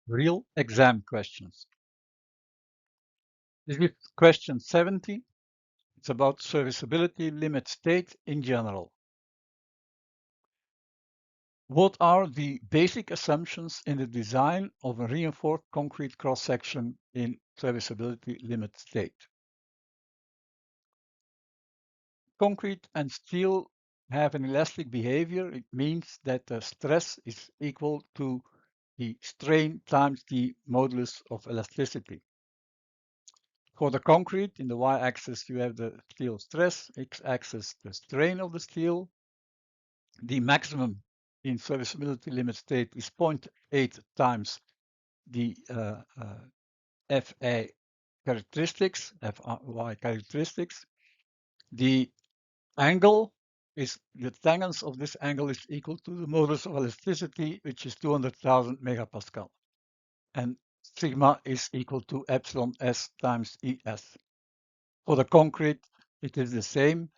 Real exam questions. This is question 70. It's about serviceability limit state in general. What are the basic assumptions in the design of a reinforced concrete cross-section in serviceability limit state? Concrete and steel have an elastic behavior. It means that the stress is equal to the strain times the modulus of elasticity. For the concrete, in the y-axis, you have the steel stress, x-axis, the strain of the steel. The maximum in serviceability limit state is 0.8 times the FA characteristics, Fy characteristics. The angle is, the tangents of this angle is equal to the modulus of elasticity, which is 200,000 megapascal. And sigma is equal to epsilon s times Es. For the concrete, it is the same.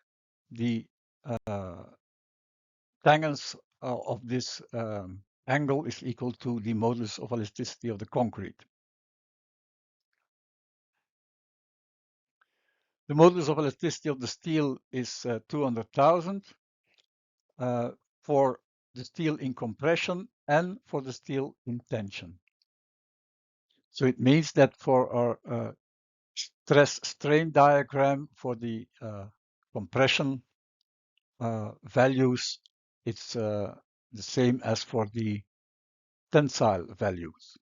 The tangents of this angle is equal to the modulus of elasticity of the concrete. The modulus of elasticity of the steel is 200,000 for the steel in compression and for the steel in tension. So it means that for our stress strain diagram for the compression values, it's the same as for the tensile values.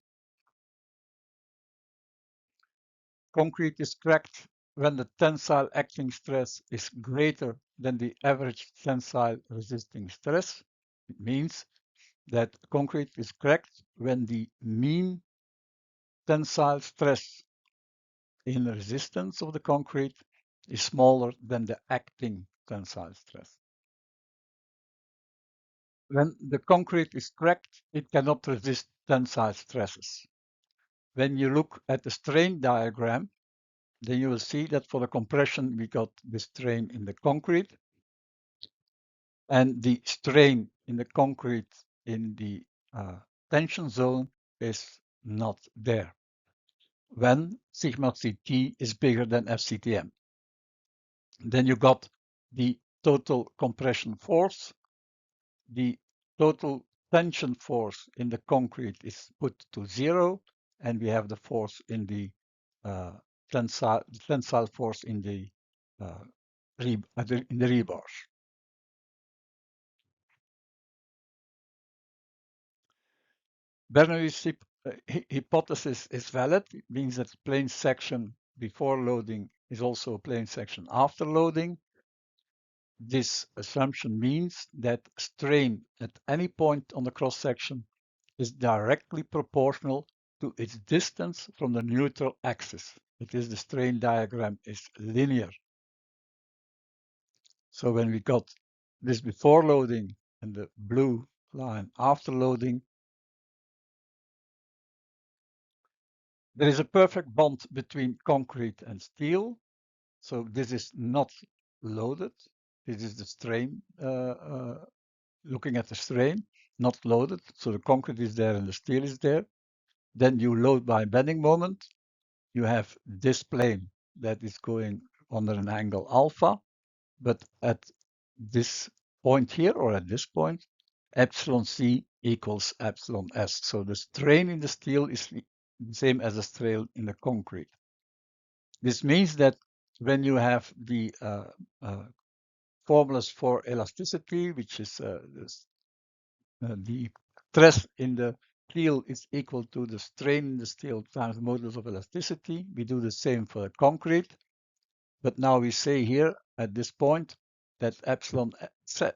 Concrete is cracked when the tensile acting stress is greater than the average tensile resisting stress. It means that concrete is cracked when the mean tensile stress in resistance of the concrete is smaller than the acting tensile stress. When the concrete is cracked, it cannot resist tensile stresses. When you look at the strain diagram, then you will see that for the compression, we got the strain in the concrete, and the strain in the concrete in the tension zone is not there when sigma CT is bigger than FCTM. Then you got the total compression force. The total tension force in the concrete is put to 0, and we have the force in the tensile force in the rebars. Bernoulli's hypothesis is valid. It means that the plane section before loading is also a plane section after loading. This assumption means that strain at any point on the cross section is directly proportional to its distance from the neutral axis. It is the strain diagram is linear. So when we got this before loading and the blue line after loading, there is a perfect bond between concrete and steel. So this is not loaded. This is the strain, looking at the strain, not loaded. So the concrete is there and the steel is there. Then you load by bending moment. You have this plane that is going under an angle alpha, but at this point here, or at this point, epsilon C equals epsilon S. So the strain in the steel is the same as the strain in the concrete. This means that when you have the formulas for elasticity, which is the stress in the steel is equal to the strain in the steel times the modulus of elasticity. We do the same for the concrete. But now we say here at this point that epsilon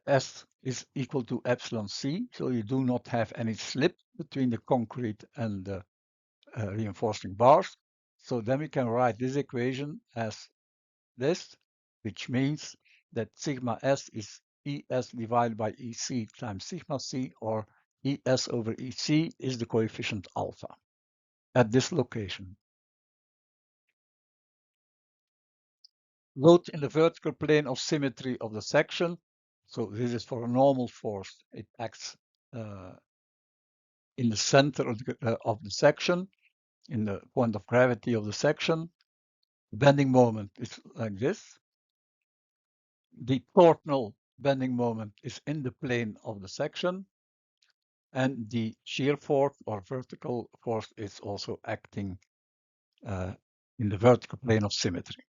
S is equal to epsilon C. So you do not have any slip between the concrete and the reinforcing bars. So then we can write this equation as this, which means that sigma S is Es divided by Ec times sigma C, or Es over Ec is the coefficient alpha at this location. Load in the vertical plane of symmetry of the section. So this is for a normal force. It acts in the center of the section, in the point of gravity of the section. The bending moment is like this. The torsional bending moment is in the plane of the section, and the shear force or vertical force is also acting in the vertical plane of symmetry.